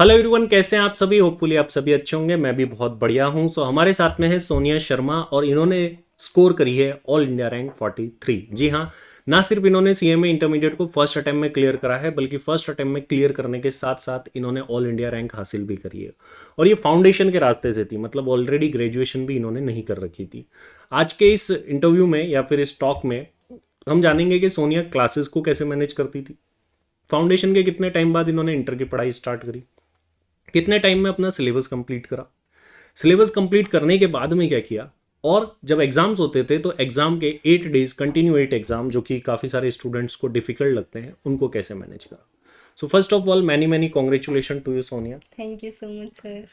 Hello everyone, कैसे हैं आप सभी। होपफुली आप सभी अच्छे होंगे। मैं भी बहुत बढ़िया हूं। सो हमारे साथ में है सोनिया शर्मा और इन्होंने स्कोर करी है ऑल इंडिया रैंक 43। जी हाँ, ना सिर्फ इन्होंने सीएमए इंटरमीडिएट को फर्स्ट अटेम्प्ट में क्लियर करा है, बल्कि फर्स्ट अटेम्प्ट में क्लियर करने के साथ साथ इन्होंने ऑल इंडिया रैंक हासिल भी करी है। और ये फाउंडेशन के रास्ते से थी, मतलब ऑलरेडी ग्रेजुएशन भी इन्होंने नहीं कर रखी थी। आज के इस इंटरव्यू में या फिर इस टॉक में हम जानेंगे कि सोनिया क्लासेस को कैसे मैनेज करती थी, फाउंडेशन के कितने टाइम बाद इन्होंने इंटर की पढ़ाई स्टार्ट करी, कितने टाइम में अपना सिलेबस कंप्लीट करा, सिलेबस कंप्लीट करने के बाद में क्या किया, और जब एग्जाम्स होते थे तो एग्जाम के 8 डेज कंटिन्यू 8 एग्जाम जो कि काफ़ी सारे स्टूडेंट्स को डिफिकल्ट लगते हैं, उनको कैसे मैनेज करा। So first of all many many congratulation to you Sonia. Thank you so much sir.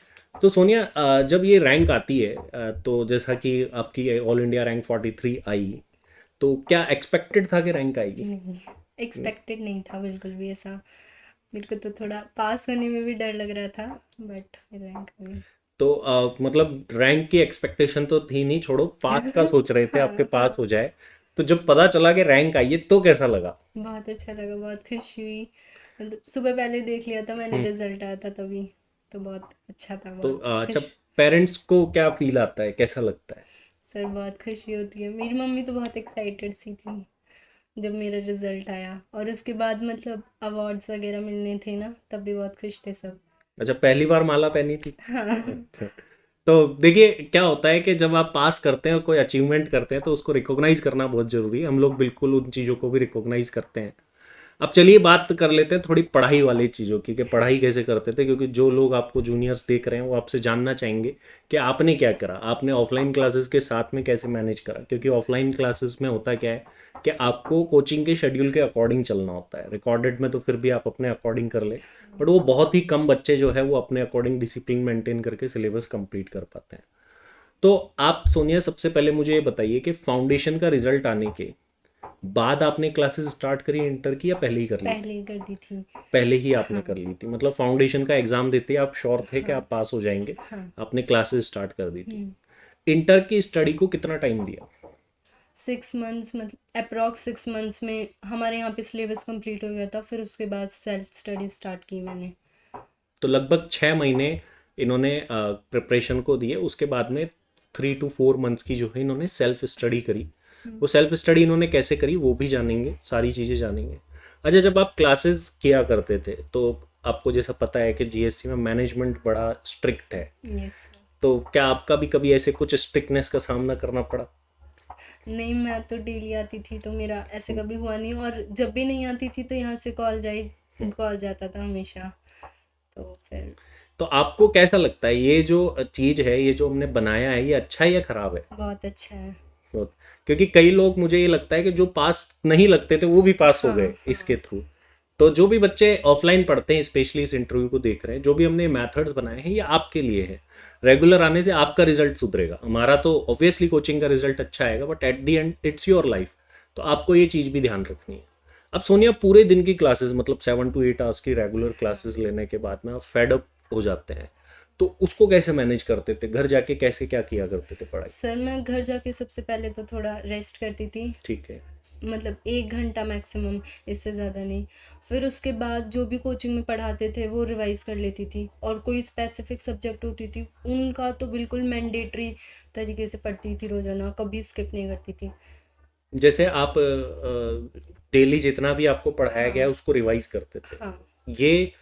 तो सोनिया, जब ये रैंक आती है, तो जैसा कि आपकी ऑल इंडिया रैंक 43 आई, तो क्या एक्सपेक्टेड था कि रैंक आएगी? नहीं, एक्सपेक्टेड नहीं था बिल्कुल भी ऐसा। मेरे को तो थोड़ा पास होने में भी डर लग रहा था, बट रैंक में। तो मतलब रैंक की एक्सपेक्टेशन तो थी नहीं, छोड़ो, पास का सोच रहे थे आपके हाँ पास हाँ, हो जाए। तो जब पता चला कि रैंक आई है तो कैसा लगा? बहुत अच्छा लगा, बहुत खुशी हुई। मतलब सुबह पहले देख लिया था मैंने, हम्म। रिजल्ट आया था तभी। तो बहुत अच्छा था, तो बहुत अच्छा, खुश। पेरेंट्स को क्या फील आता है, कैसा लगता है? सर बहुत खुशी होती है, मेरी मम्मी तो बहुत एक्साइटेड सी थी जब मेरा रिजल्ट आया, और उसके बाद मतलब अवार्ड्स वगैरह मिलने थे ना, तब भी बहुत खुश थे सब। अच्छा, पहली बार माला पहनी थी? हाँ। अच्छा। तो देखिए क्या होता है कि जब आप पास करते हैं और कोई अचीवमेंट करते हैं तो उसको रिकॉग्नाइज करना बहुत ज़रूरी है। हम लोग बिल्कुल उन चीज़ों को भी रिकॉग्नाइज करते हैं। अब चलिए बात कर लेते हैं थोड़ी पढ़ाई वाली चीज़ों की, कि पढ़ाई कैसे करते थे, क्योंकि जो लोग आपको जूनियर्स देख रहे हैं वो आपसे जानना चाहेंगे कि आपने क्या करा, आपने ऑफलाइन क्लासेस के साथ में कैसे मैनेज करा। क्योंकि ऑफलाइन क्लासेस में होता क्या है कि आपको कोचिंग के शेड्यूल के अकॉर्डिंग चलना होता है। रिकॉर्डेड में तो फिर भी आप अपने अकॉर्डिंग कर ले, बट वो बहुत ही कम बच्चे जो है वो अपने अकॉर्डिंग डिसिप्लिन मेंटेन करके सिलेबस कंप्लीट कर पाते हैं। तो आप सोनिया सबसे पहले मुझे ये बताइए कि फाउंडेशन का रिजल्ट आने के बाद आपने क्लासेस स्टार्ट करी इंटर की, या पहले ही कर ली थी? पहले ही कर दी थी। पहले ही आपने हाँ कर ली थी, मतलब फाउंडेशन का एग्जाम देते ही आप श्योर थे कि हाँ आप पास हो जाएंगे। हाँ। आपने क्लासेस स्टार्ट कर दी थी। हम्म। इंटर की स्टडी को कितना टाइम दिया? 6 मंथ्स, मतलब अप्रॉक्स 6 मंथ्स में हमारे यहाँ पे सिलेबस कंप्लीट हो गया था, फिर उसके बाद सेल्फ स्टडी स्टार्ट की मैंने। तो लगभग 6 महीने इन्होंने प्रिपरेशन को दिए। उसके बाद में 3 to 4 मंथ्स की जो है इन्होंने सेल्फ स्टडी करी। वो सेल्फ स्टडी इन्होंने कैसे करी वो भी जानेंगे, सारी चीज़ें जानेंगे। अच्छा, जब आप क्लासेस किया करते थे तो आपको जैसा पता है कि जीएससी में मैनेजमेंट बड़ा स्ट्रिक्ट है। यस। तो क्या आपका भी कभी ऐसे कुछ स्ट्रिक्टनेस का सामना करना पड़ा? नहीं, मैं तो डेली आती थी तो मेरा ऐसे कभी हुआ नहीं, और जब भी नहीं आती थी तो यहाँ से कॉल जाता था हमेशा। तो फिर तो आपको कैसा लगता है ये जो चीज़ है, ये जो हमने बनाया है, ये अच्छा है या खराब है? बहुत अच्छा है। बहुत। क्योंकि कई लोग, मुझे ये लगता है कि जो पास नहीं लगते थे वो भी पास हो हाँ गए इसके हाँ। थ्रू। तो जो भी बच्चे ऑफलाइन पढ़ते हैं, स्पेशली इस इंटरव्यू को देख रहे हैं, जो भी हमने मेथड्स बनाए हैं ये आपके लिए है। रेगुलर आने से आपका रिजल्ट सुधरेगा, हमारा तो ऑब्वियसली कोचिंग का रिजल्ट अच्छा आएगा, but at the end it's your life. तो आपको ये चीज़ भी ध्यान रखनी है। अब सोनिया, पूरे दिन की क्लासेस, मतलब 7 to 8 आवर्स की रेगुलर क्लासेस लेने के बाद में आप फेड अप हो जाते हैं, तो उसको कैसे मैनेज करते थे? घर जाके कैसे क्या किया करते थे पढ़ाई? सर, मैं घर जाके सबसे पहले तो थोड़ा रेस्ट करती थी। ठीक है। मतलब 1 घंटा मैक्सिमम, इससे ज़्यादा नहीं। फिर उसके बाद जो भी कोचिंग में पढ़ाते थे वो रिवाइज़ कर लेती थी, और कोई स्पेसिफिक सब्जेक्ट होती थी उनका तो बिल्कुल मैंडेटरी तरीके से पढ़ती थी, रोज़ाना कभी स्किप नहीं करती थी। जैसे आप डेली जितना भी आपको पढ़ाया गया हाँ है उसको रिवाइज करते थे, हाँ। ये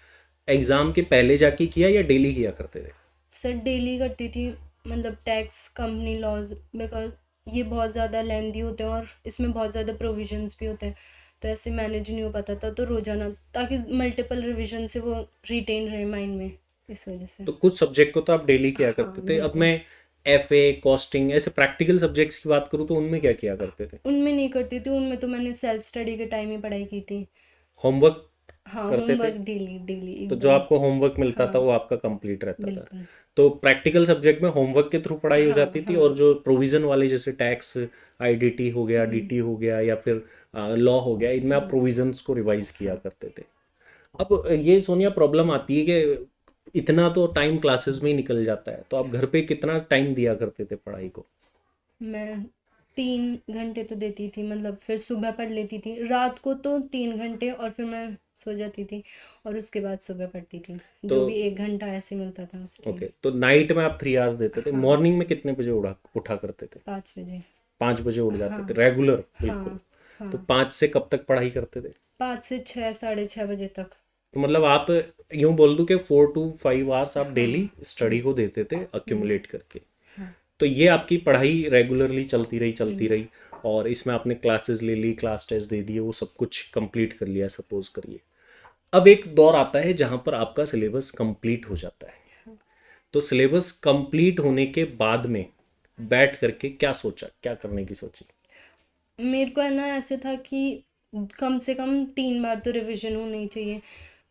एग्जाम के पहले जाके किया या डेली किया करते थे? सर डेली करती थी, मतलब टैक्स, कंपनी लॉज, बिकॉज ये बहुत ज़्यादा लेंदी होते हैं और इसमें बहुत ज़्यादा प्रोविजंस भी होते हैं, तो ऐसे मैनेज नहीं हो पाता था, तो रोज़ाना, ताकि मल्टीपल रिवीजन से वो रिटेन रहे माइंड में, इस वजह से। तो कुछ सब्जेक्ट को तो आप डेली किया हाँ करते थे। अब बिल्कुल। मैं एफए, कॉस्टिंग, ऐसे प्रैक्टिकल सब्जेक्ट्स की बात करूँ तो उनमें क्या किया करते थे? उनमें नहीं करती थी, उनमें तो मैंने सेल्फ स्टडी के टाइम ही पढ़ाई की थी। होमवर्क हाँ, करते थे? होमवर्क डेली डेली तो जो एकदम। आपको होमवर्क मिलता था हाँ वो आपका कंप्लीट रहता था? बिल्कुल। तो प्रैक्टिकल सब्जेक्ट में होमवर्क के थ्रू पढ़ाई हो हाँ जाती थी, हाँ। और जो प्रोविजन वाले जैसे टैक्स, आईडीटी हो गया, डीटी हो गया, या फिर लॉ हो गया, इनमें आप प्रोविजंस को रिवाइज किया हाँ। करते थे। अब ये सोनिया प्रॉब्लम आती है कि इतना तो टाइम क्लासेस में ही निकल जाता है, तो आप घर पे कितना टाइम दिया करते थे पढ़ाई को? मैं 3 घंटे तो देती थी, मतलब फिर सुबह पढ़ लेती थी, रात को तो 3 घंटे, और फिर मैं सो जाती थी और उसके बाद सुबह पढ़ती थी, तो जो भी 1 घंटा ऐसे मिलता था उस टाइम। ओके, तो नाइट में आप 3 आवर्स देते थे, हाँ, मॉर्निंग में कितने बजे उठा उठा करते थे? 5 बजे। 5 बजे उठ जाते थे हाँ, रेगुलर बिल्कुल? हाँ, तो हाँ, 5 से कब तक पढ़ाई करते थे? 5 से 6, 6:30 बजे तक। तो मतलब आप यूं बोल दूं कि 4 to 5 आवर्स आप हाँ। डेली स्टडी को देते थे हम्म। अक्यूमुलेट करके। हाँ। तो ये आपकी पढ़ाई रेगुलरली चलती हम्म। रही, और इसमें आपने क्लासेस ले ली, क्लास टेस्ट दे दिए, वो सब कुछ कंप्लीट कर लिया सपोज करिए। अब एक दौर आता है जहां पर आपका सिलेबस कंप्लीट हो जाता है। तो सिलेबस कंप्लीट होने के बाद में बैठ करके क्या सोचा, क्या करने की सोची? मेरे को है ना ऐसे था कि कम से कम 3 बार तो रिवीजन होनी ही चाहिए,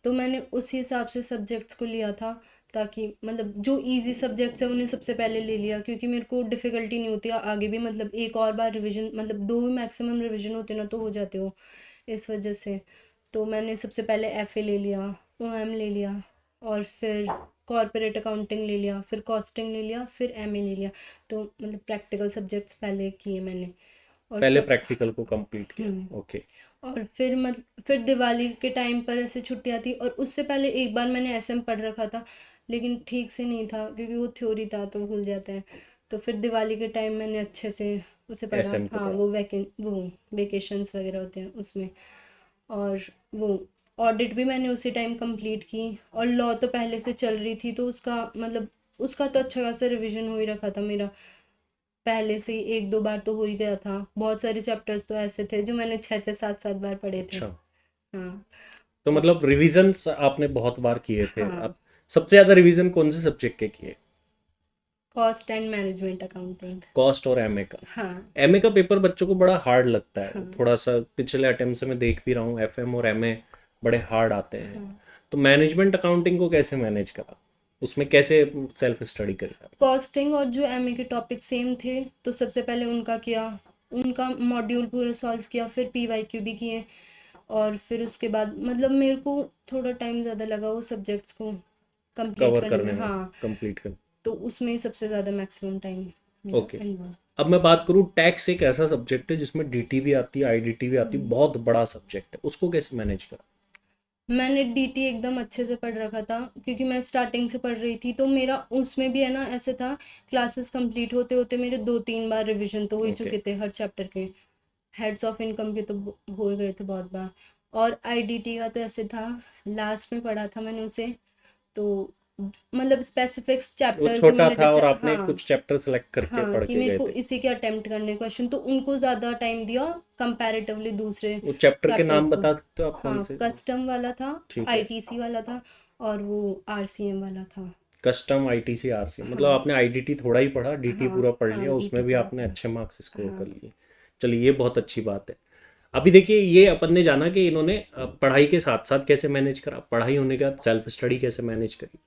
तो मैंने उसी हिसाब से सब्जेक्ट्स को लिया था, ताकि मतलब जो इजी सब्जेक्ट्स है उन्हें सबसे पहले ले लिया, क्योंकि मेरे को डिफ़िकल्टी नहीं होती आगे भी, मतलब एक और बार रिवीजन, मतलब 2 मैक्सिमम रिवीजन होते ना तो हो जाते हो, इस वजह से। तो मैंने सबसे पहले एफए ले लिया, ओएम ले लिया, और फिर कॉर्पोरेट अकाउंटिंग ले लिया, फिर कॉस्टिंग ले लिया, फिर एमए ले लिया। तो मतलब प्रैक्टिकल सब्जेक्ट्स पहले किए मैंने, और पहले तब। प्रैक्टिकल को कंप्लीट हम्म। किया, ओके। और फिर दिवाली के टाइम पर ऐसे छुट्टियां थी, और उससे पहले एक बार मैंने एसएम पढ़ रखा था, लेकिन ठीक से नहीं था क्योंकि वो थ्योरी था तो भूल जाते हैं। तो फिर दिवाली के टाइम मैंने अच्छे से उसे पढ़ा। एसएम को हाँ, पढ़ा। वो वेकेशंस वगैरह होते हैं उसमें। और वो ऑडिट भी मैंने उसी टाइम कंप्लीट की, और लॉ तो पहले से चल रही थी तो उसका मतलब उसका तो अच्छा खासा रिवीजन हो ही रखा था मेरा, पहले से ही 1-2 बार तो हो ही गया था। बहुत सारे चैप्टर्स तो ऐसे थे जो मैंने 6-6, 7-7 बार पढ़े थे। अच्छा, हाँ। तो और मतलब रिविजन्स आपने बहुत बार किए थे। हाँ, अब सबसे ज़्यादा रिवीजन कौन से सब्जेक्ट के किए? Cost and management accounting. Cost और एमए का? हाँ। एमए का पेपर बच्चों को बड़ा हार्ड लगता है, हाँ। थोड़ा सा पिछले अटेम्प्ट से मैं देख भी रहा हूँ, एफएम और एमए बड़े हार्ड आते हैं। हाँ। तो मैनेजमेंट अकाउंटिंग को कैसे मैनेज करा, उसमें कैसे सेल्फ स्टडी करी आपने? कॉस्टिंग और जो एमए के टॉपिक सेम थे, तो सबसे पहले उनका किया, उनका मॉड्यूल पूरा सॉल्व किया, फिर पीवाईक्यू भी किए, और फिर उसके बाद मतलब मेरे को थोड़ा टाइम ज़्यादा लगा वो सब्जेक्ट्स को कंप्लीट कवर करने में। करने में, हाँ, कंप्लीट कर। तो उसमें ही सबसे ज़्यादा मैक्सिमम टाइम मेरा ओके। इन्वॉल्व। अब मैं बात करूँ, टैक्स एक ऐसा सब्जेक्ट है जिसमें डीटी भी आती है, आईडीटी भी आती है, बहुत बड़ा सब्जेक्ट है, उसको कैसे मैनेज करा? मैंने डीटी एकदम अच्छे से पढ़ रखा था, क्योंकि मैं स्टार्टिंग से पढ़ रही थी, तो मेरा उसमें भी है ना ऐसे था, क्लासेस कंप्लीट होते होते मेरे 2-3 बार रिवीजन तो हो ही ओके। चुके थे हर चैप्टर के। हेड्स ऑफ इनकम के तो हो ही गए थे बहुत बार। और आईडीटी का तो ऐसे था, लास्ट में पढ़ा था मैंने उसे, तो मतलब स्पेसिफिक्स वो चैप्टर्स ही छोटा मैंने था और डिसाइड। आपने हाँ। कुछ चैप्टर सेलेक्ट करके हाँ, पढ़ कि के मेरे गए को थे। इसी के अटेम्प्ट करने क्वेश्चन, तो उनको ज़्यादा टाइम दिया कंपैरेटिवली दूसरे वो चैप्टर के चैप्टर्स नाम को। बता सकते हो आप कौन हाँ, से? कस्टम वाला था, ठीक है। आईटीसी वाला था, और वो आरसीएम वाला था। कस्टम, आईटीसी, आरसी, मतलब हाँ। आपने आईडीटी थोड़ा ही पढ़ा, डीटी हाँ। पूरा पढ़ हाँ, लिया, डीटी उसमें भी पूरा आपने पढ़ा। अच्छे मार्क्स स्कोर कर हाँ। लिए। चलिए, ये बहुत अच्छी बात है। अभी देखिए, ये अपन ने जाना कि इन्होंने पढ़ाई के साथ साथ कैसे मैनेज करा, पढ़ाई होने के बाद सेल्फ स्टडी कैसे मैनेज करी।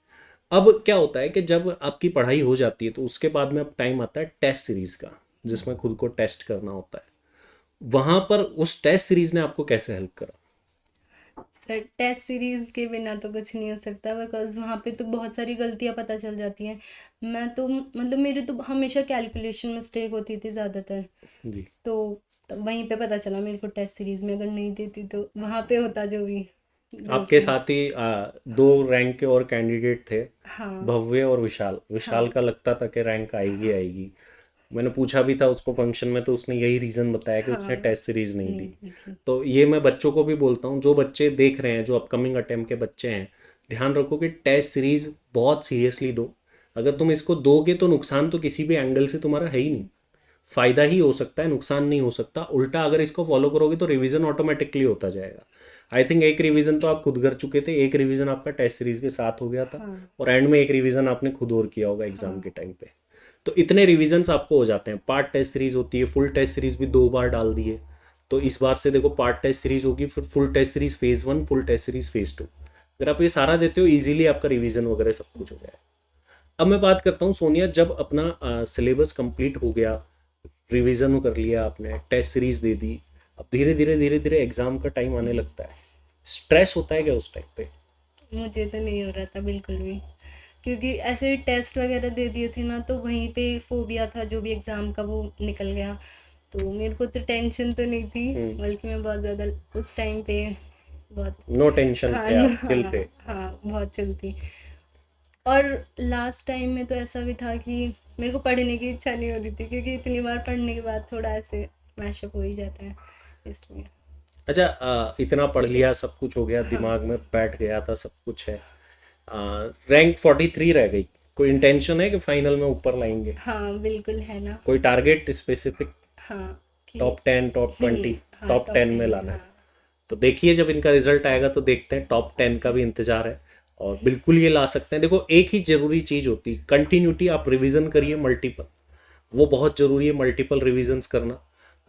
अब क्या होता है कि जब आपकी पढ़ाई हो जाती है तो उसके बाद में अब टाइम आता है टेस्ट सीरीज का, जिसमें खुद को टेस्ट करना होता है। वहां पर उस टेस्ट सीरीज ने आपको कैसे हेल्प करा? सर, टेस्ट सीरीज के बिना तो कुछ नहीं हो सकता, बिकॉज वहाँ पे तो बहुत सारी गलतियाँ पता चल जाती हैं। मैं तो मतलब मेरे तो हमेशा कैलकुलेशन मिस्टेक होती थी ज़्यादातर। जी। तो वहीं पे पता चला मेरे को, टेस्ट सीरीज में अगर नहीं देती तो वहाँ पे होता जो भी आपके गलतियाँ। साथ ही दो रैंक के और कैंडिडेट थे, हाँ। भव्य और विशाल। विशाल हाँ। का लगता था कि रैंक आएगी आएगी। मैंने पूछा भी था उसको फंक्शन में, तो उसने यही रीज़न बताया कि उसने हाँ, टेस्ट सीरीज नहीं नहीं दी। दी थी। तो ये मैं बच्चों को भी बोलता हूँ, जो बच्चे देख रहे हैं, जो अपकमिंग अटेम्प्ट के बच्चे हैं, ध्यान रखो कि टेस्ट सीरीज बहुत सीरियसली दो। अगर तुम इसको दोगे तो नुकसान तो किसी भी एंगल से तुम्हारा है ही नहीं। फायदा ही हो सकता है, नुकसान नहीं हो सकता। उल्टा अगर इसको फॉलो करोगे तो रिवीजन ऑटोमेटिकली होता जाएगा। आई थिंक एक रिवीजन तो आप खुद कर चुके थे, एक रिवीजन आपका टेस्ट सीरीज के साथ हो गया था, हाँ। और एंड में एक रिवीजन आपने खुद और किया होगा एग्जाम हाँ। के टाइम पे। तो इतने रिवीजन्स आपको हो जाते हैं। पार्ट टेस्ट सीरीज होती है, फुल टेस्ट सीरीज भी 2 बार डाल दी है। तो इस बार से देखो, पार्ट टेस्ट सीरीज होगी, फिर full test series phase 1, full test series phase 2। अगर आप ये सारा देते हो, इजीली आपका रिवीजन वगैरह सब कुछ हो जाएगा। अब मैं बात करता हूँ सोनिया, जब अपना सिलेबस कंप्लीट हो गया, रिवीजन कर लिया आपने, टेस्ट सीरीज दे दी, अब धीरे धीरे एग्जाम का टाइम आने लगता है। स्ट्रेस होता है क्या उस टाइम पे? मुझे तो नहीं हो रहा था बिल्कुल भी, क्योंकि ऐसे टेस्ट वगैरह दे दिए थे ना, तो वहीं पे फोबिया था जो भी एग्ज़ाम का वो निकल गया। तो मेरे को तो टेंशन तो नहीं थी, हम्म। बल्कि मैं बहुत ज़्यादा उस टाइम पे बहुत। नो टेंशन हाँ थे आप, चिल हाँ थे। हाँ, बहुत चिल थी। और लास्ट टाइम में तो ऐसा भी था कि मेरे को पढ़ने की इच्छा नहीं हो रही थी, क्योंकि इतनी बार पढ़ने के बाद थोड़ा ऐसे मैशअप हो ही जाता है, इसलिए। अच्छा, इतना पढ़ लिया, सब कुछ हो गया, हाँ दिमाग में बैठ गया था, सब कुछ है। रैंक 43 रह गई, कोई इंटेंशन है कि फाइनल में ऊपर लाएंगे? हाँ, बिल्कुल है ना। कोई टारगेट स्पेसिफिक? हाँ कि टॉप 10, टॉप 20? हाँ, टॉप टॉप 10 में 10 में, लाना है। हाँ। तो देखिए जब इनका रिजल्ट आएगा तो देखते हैं, टॉप 10 का भी इंतजार है। और बिल्कुल ये ला सकते हैं। देखो एक ही जरूरी चीज होती है, कंटिन्यूटी। आप रिवीजन करिए मल्टीपल, वो बहुत जरूरी है, मल्टीपल रिवीजन्स करना।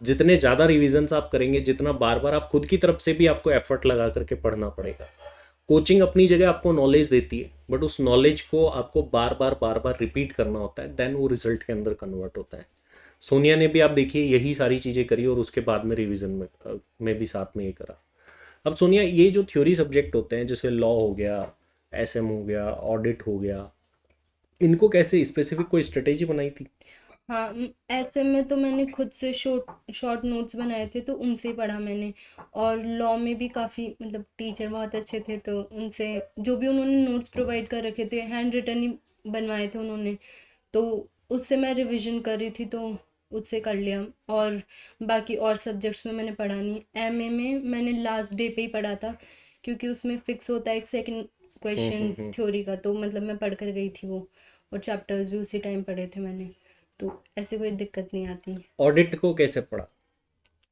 जितने ज़्यादा रिवीजन्स आप करेंगे, जितना बार बार आप खुद की तरफ से भी आपको एफर्ट लगा करके पढ़ना पड़ेगा। कोचिंग अपनी जगह आपको नॉलेज देती है, बट उस नॉलेज को आपको बार बार रिपीट करना होता है, देन वो रिजल्ट के अंदर कन्वर्ट होता है। सोनिया ने भी आप देखिए यही सारी चीज़ें करी और उसके बाद में रिवीजन में भी साथ में ये करा। अब सोनिया, ये जो थ्योरी सब्जेक्ट होते हैं जैसे लॉ हो गया, एसएम हो गया, ऑडिट हो गया, इनको कैसे स्पेसिफिक कोई स्ट्रेटेजी बनाई थी? हाँ, ऐसे में तो मैंने खुद से शॉर्ट शॉर्ट नोट्स बनाए थे, तो उनसे ही पढ़ा मैंने। और लॉ में भी काफ़ी, मतलब टीचर बहुत अच्छे थे, तो उनसे जो भी उन्होंने नोट्स प्रोवाइड कर रखे थे, हैंड रिटन ही बनवाए थे उन्होंने, तो उससे मैं रिवीजन कर रही थी, तो उससे कर लिया। और बाकी और सब्जेक्ट्स में मैंने पढ़ा नहीं। एमए में मैंने लास्ट डे पे ही पढ़ा था, क्योंकि उसमें फिक्स होता है एक सेकंड क्वेश्चन हम्म। थ्योरी का, तो मतलब मैं पढ़ कर गई थी वो। और चैप्टर्स भी उसी टाइम पढ़े थे मैंने, तो ऐसे कोई दिक्कत नहीं आती। ऑडिट को कैसे पढ़ा?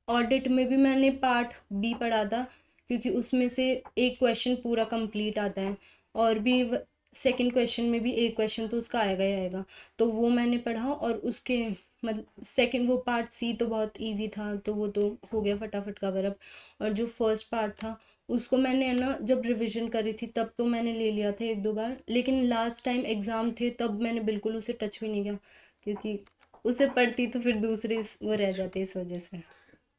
ऑडिट में भी मैंने पार्ट बी पढ़ा था, क्योंकि उसमें से एक क्वेश्चन पूरा कंप्लीट आता है। और भी सेकंड क्वेश्चन में भी एक क्वेश्चन तो उसका आएगा ही आएगा, तो वो मैंने पढ़ा। और उसके मतलब सेकंड वो पार्ट सी तो बहुत इजी था, तो वो तो हो गया फटाफट कवर अप। और जो फर्स्ट पार्ट था, उसको मैंने है ना, जब रिवीजन करी थी तब तो मैंने ले लिया था एक दो बार, लेकिन लास्ट टाइम एग्ज़ाम थे तब मैंने बिल्कुल उसे टच भी नहीं किया, क्योंकि उसे पढ़ती तो फिर दूसरे वो रह जाते इस वजह से।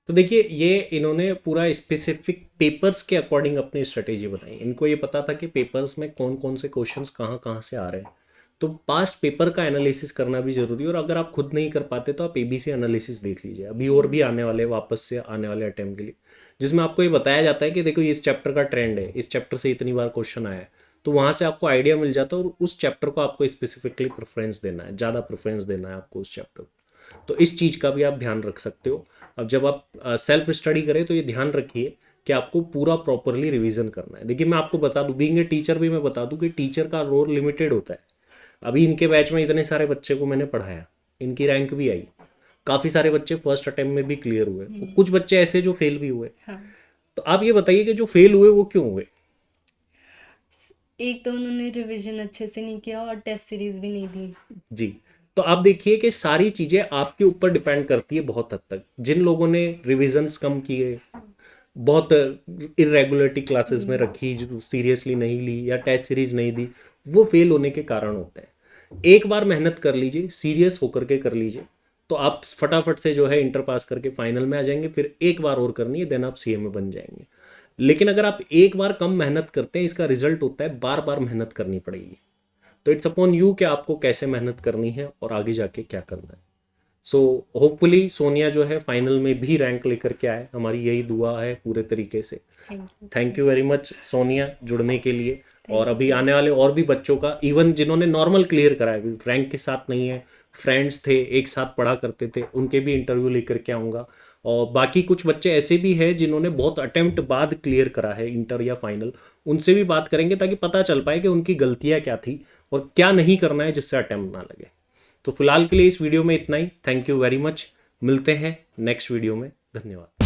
तो देखिए ये इन्होंने पूरा स्पेसिफिक पेपर्स के अकॉर्डिंग अपनी स्ट्रेटेजी बनाई। इनको ये पता था कि पेपर्स में कौन कौन से क्वेश्चंस कहाँ कहाँ से आ रहे हैं। तो पास्ट पेपर का एनालिसिस करना भी जरूरी है, और अगर आप खुद नहीं कर पाते तो आप एबीसी एनालिसिस देख लीजिए। अभी और भी आने वाले वापस से आने वाले अटेम्प्ट के लिए, जिसमें आपको ये बताया जाता है कि देखो इस चैप्टर का ट्रेंड है, इस चैप्टर से इतनी बार क्वेश्चन आया है, तो वहाँ से आपको आइडिया मिल जाता है और उस चैप्टर को आपको स्पेसिफिकली प्रेफरेंस देना है, ज़्यादा प्रेफरेंस देना है आपको उस चैप्टर को। तो इस चीज़ का भी आप ध्यान रख सकते हो। अब जब आप सेल्फ स्टडी करें तो ये ध्यान रखिए कि आपको पूरा प्रॉपरली रिवीजन करना है। देखिए मैं आपको बता दूं, बीइंग ए टीचर भी मैं बता दूं कि टीचर का रोल लिमिटेड होता है। अभी इनके बैच में इतने सारे बच्चे को मैंने पढ़ाया, इनकी रैंक भी आई, काफ़ी सारे बच्चे फर्स्ट अटेम्प्ट में भी क्लियर हुए, कुछ बच्चे ऐसे जो फेल भी हुए। हाँ, तो आप ये बताइए कि जो फेल हुए वो क्यों हुए? एक तो उन्होंने रिवीजन अच्छे से नहीं किया, और टेस्ट सीरीज भी नहीं दी। जी। तो आप देखिए कि सारी चीज़ें आपके ऊपर डिपेंड करती है बहुत हद तक। जिन लोगों ने रिविजन्स कम किए, बहुत इरेगुलरिटी क्लासेस में रखी, जो सीरियसली नहीं ली या टेस्ट सीरीज नहीं दी, वो फेल होने के कारण होते हैं। एक बार मेहनत कर लीजिए, सीरियस होकर के कर लीजिए, तो आप फटाफट से जो है इंटर पास करके फाइनल में आ जाएंगे। फिर एक बार और करनी है, देन आप सीए में बन जाएंगे। लेकिन अगर आप एक बार कम मेहनत करते हैं, इसका रिजल्ट होता है बार बार मेहनत करनी पड़ेगी। तो इट्स अपॉन यू कि आपको कैसे मेहनत करनी है और आगे जाके क्या करना है। सो होपफुली सोनिया जो है फाइनल में भी रैंक लेकर के आए, हमारी यही दुआ है पूरे तरीके से। Thank you. Thank you very much Sonia जुड़ने के लिए। और थैंक अभी यू। आने वाले और भी बच्चों का, इवन जिन्होंने नॉर्मल क्लियर करा है, रैंक के साथ नहीं है, फ्रेंड्स थे एक साथ पढ़ा करते थे, उनके भी इंटरव्यू लेकर के आऊँगा। और बाकी कुछ बच्चे ऐसे भी हैं जिन्होंने बहुत अटेम्प्ट बाद क्लियर करा है इंटर या फाइनल, उनसे भी बात करेंगे ताकि पता चल पाए कि उनकी गलतियाँ क्या थी और क्या नहीं करना है जिससे अटेम्प्ट ना लगे। तो फिलहाल के लिए इस वीडियो में इतना ही। Thank you very much. मिलते हैं नेक्स्ट वीडियो में। धन्यवाद।